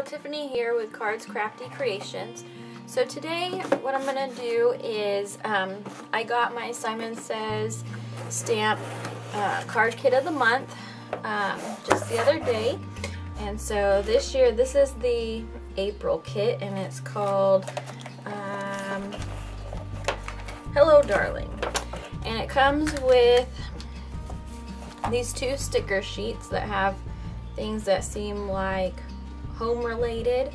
Tiffany here with Cards Crafty Creations. So today what I'm going to do is I got my Simon Says stamp card kit of the month just the other day, and so this year this is the April kit, and it's called Hello Darling, and it comes with these two sticker sheets that have things that seem like home related.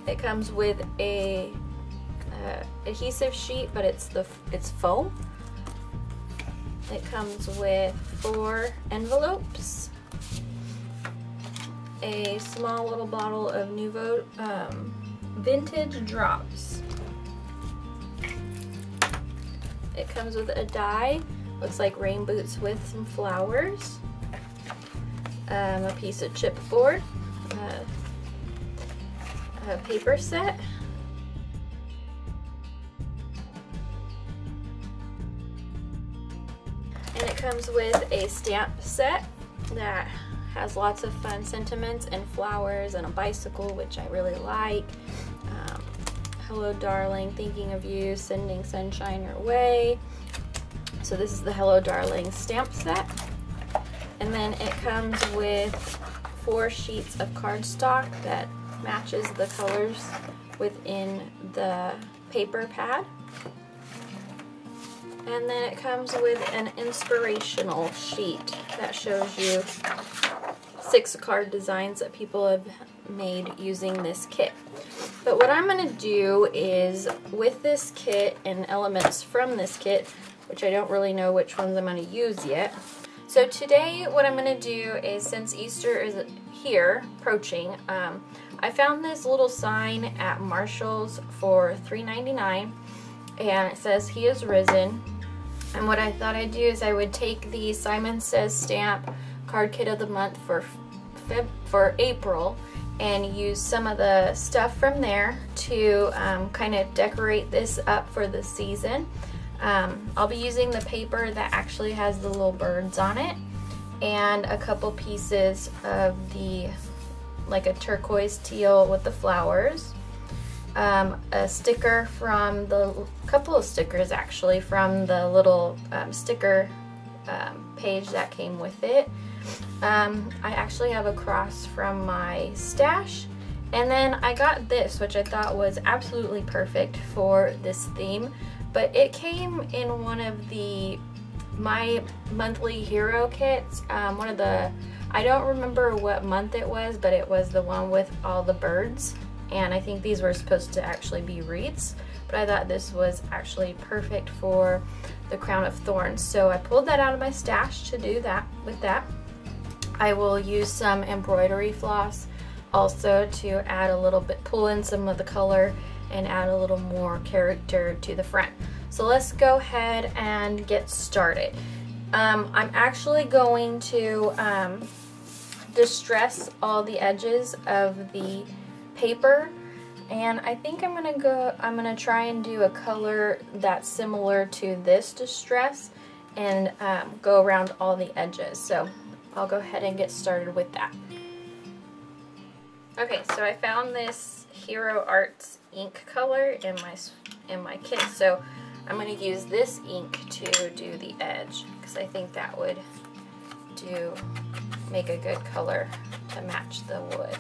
It comes with a adhesive sheet, but it's foam. It comes with 4 envelopes, a small little bottle of Nouveau vintage drops. It comes with a die, looks like rain boots with some flowers, a piece of chipboard, a paper set, and it comes with a stamp set that has lots of fun sentiments and flowers and a bicycle, which I really like. Hello Darling, thinking of you, sending sunshine your way. So this is the Hello Darling stamp set. And then it comes with 4 sheets of cardstock that matches the colors within the paper pad. And then it comes with an inspirational sheet that shows you 6 card designs that people have made using this kit. But what I'm going to do is, with this kit and elements from this kit, which I don't really know which ones I'm going to use yet. So today what I'm going to do is, since Easter is here, approaching, I found this little sign at Marshals for $3.99, and it says He is Risen. And what I thought I'd do is I would take the Simon Says stamp card kit of the month for April and use some of the stuff from there to kind of decorate this up for the season. I'll be using the paper that actually has the little birds on it, and a couple pieces of the, like a turquoise teal with the flowers, a sticker from couple of stickers actually from the little sticker page that came with it. I actually have a cross from my stash, and then I got this, which I thought was absolutely perfect for this theme, but it came in one of my monthly hero kits, one of the, I don't remember what month it was, but it was the one with all the birds, and I think these were supposed to actually be wreaths, but I thought this was actually perfect for the crown of thorns, so I pulled that out of my stash to do that with that. I will use some embroidery floss also to add a little bit, pull in some of the color and add a little more character to the front. So let's go ahead and get started. I'm actually going to distress all the edges of the paper, and I think I'm gonna try and do a color that's similar to this distress and go around all the edges. So I'll go ahead and get started with that. Okay, so I found this Hero Arts ink color in my kit, so I'm going to use this ink to do the edge, because I think that would make a good color to match the wood.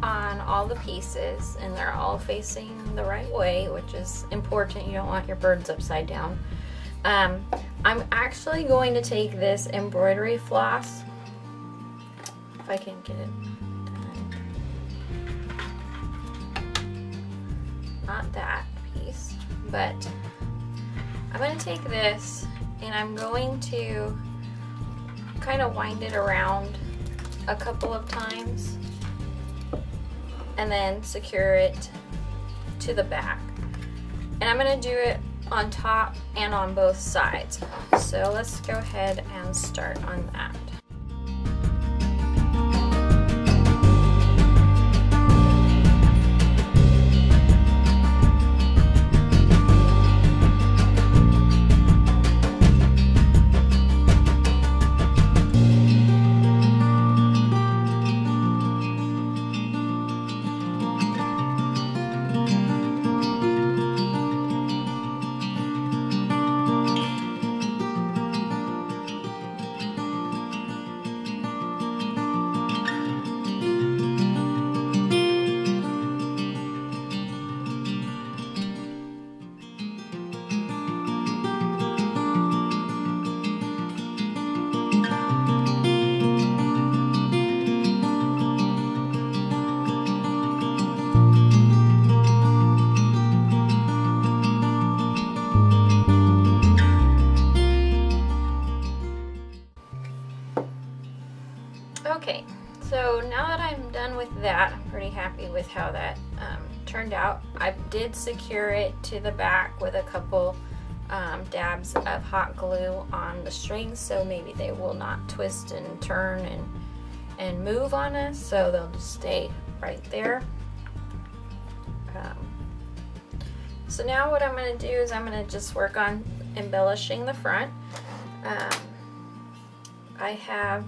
on all the pieces, and they're all facing the right way, which is important. You don't want your birds upside down. I'm actually going to take this embroidery floss, if I can get it done. Not that piece, but I'm going to take this and I'm going to kind of wind it around a couple of times and then secure it to the back. And I'm going to do it on top and on both sides. So let's go ahead and start on that. Okay, so now that I'm done with that, I'm pretty happy with how that turned out. I did secure it to the back with a couple dabs of hot glue on the strings, so maybe they will not twist and turn and move on us, so they'll just stay right there. So now what I'm going to do is I'm going to just work on embellishing the front. I have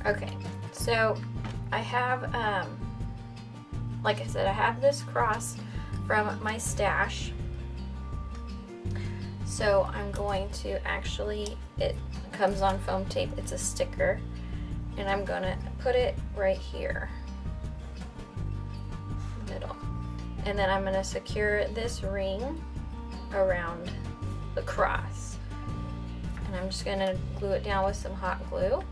okay, so I have, like I said, I have this cross from my stash. So I'm going to actually, it comes on foam tape, it's a sticker, and I'm gonna put it right here, middle. And then I'm gonna secure this ring around the cross. And I'm just gonna glue it down with some hot glue.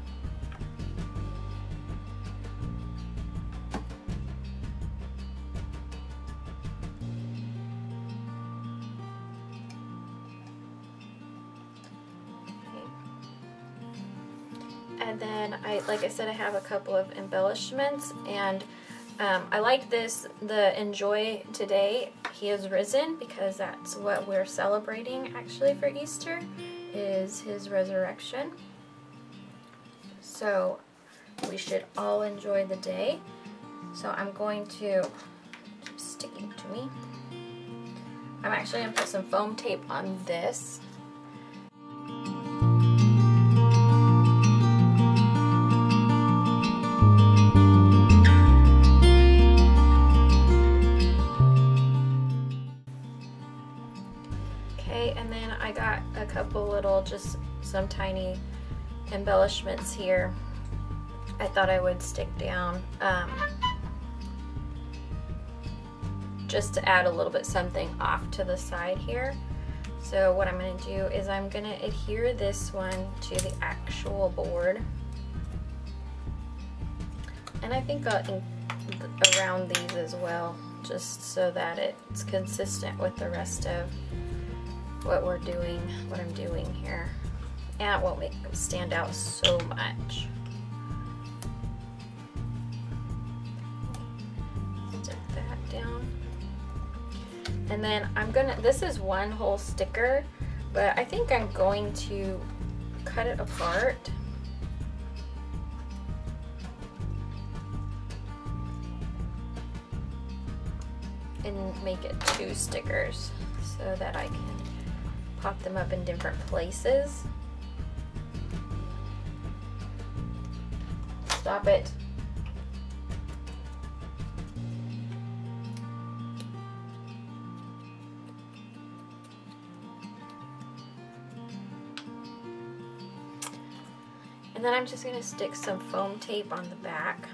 And then like I said, I have a couple of embellishments, and I like this, the Enjoy Today, He is Risen, because that's what we're celebrating actually for Easter, is His resurrection. So we should all enjoy the day. So I'm going to keep sticking to me. I'm actually going to put some foam tape on this. And then I got a couple little, just some tiny embellishments here I thought I would stick down, just to add a little bit something off to the side here. So what I'm going to do is I'm going to adhere this one to the actual board, and I think I'll around these as well, just so that it's consistent with the rest of what we're doing, what I'm doing here, and it won't make them stand out so much. Stick that down, and then I'm gonna, this is one whole sticker, but I think I'm going to cut it apart and make it 2 stickers so that I can pop them up in different places. Stop it. And then I'm just going to stick some foam tape on the back.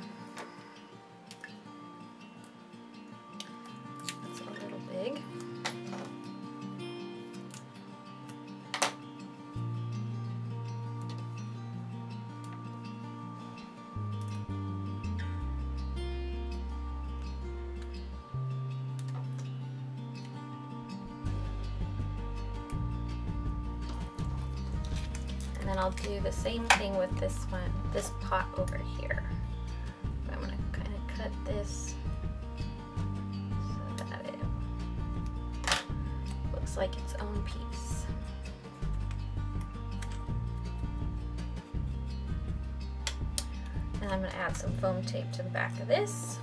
That's a little big. And then I'll do the same thing with this one, this pot over here. I'm going to kind of cut this so that it looks like its own piece. And I'm going to add some foam tape to the back of this.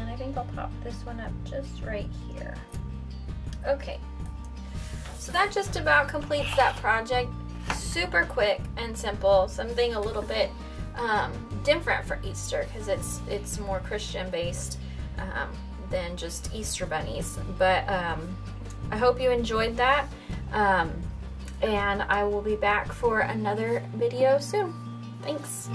I think I'll pop this one up just right here. Okay, so that just about completes that project. Super quick and simple, something a little bit different for Easter because it's more Christian based than just Easter bunnies. But I hope you enjoyed that, and I will be back for another video soon. Thanks.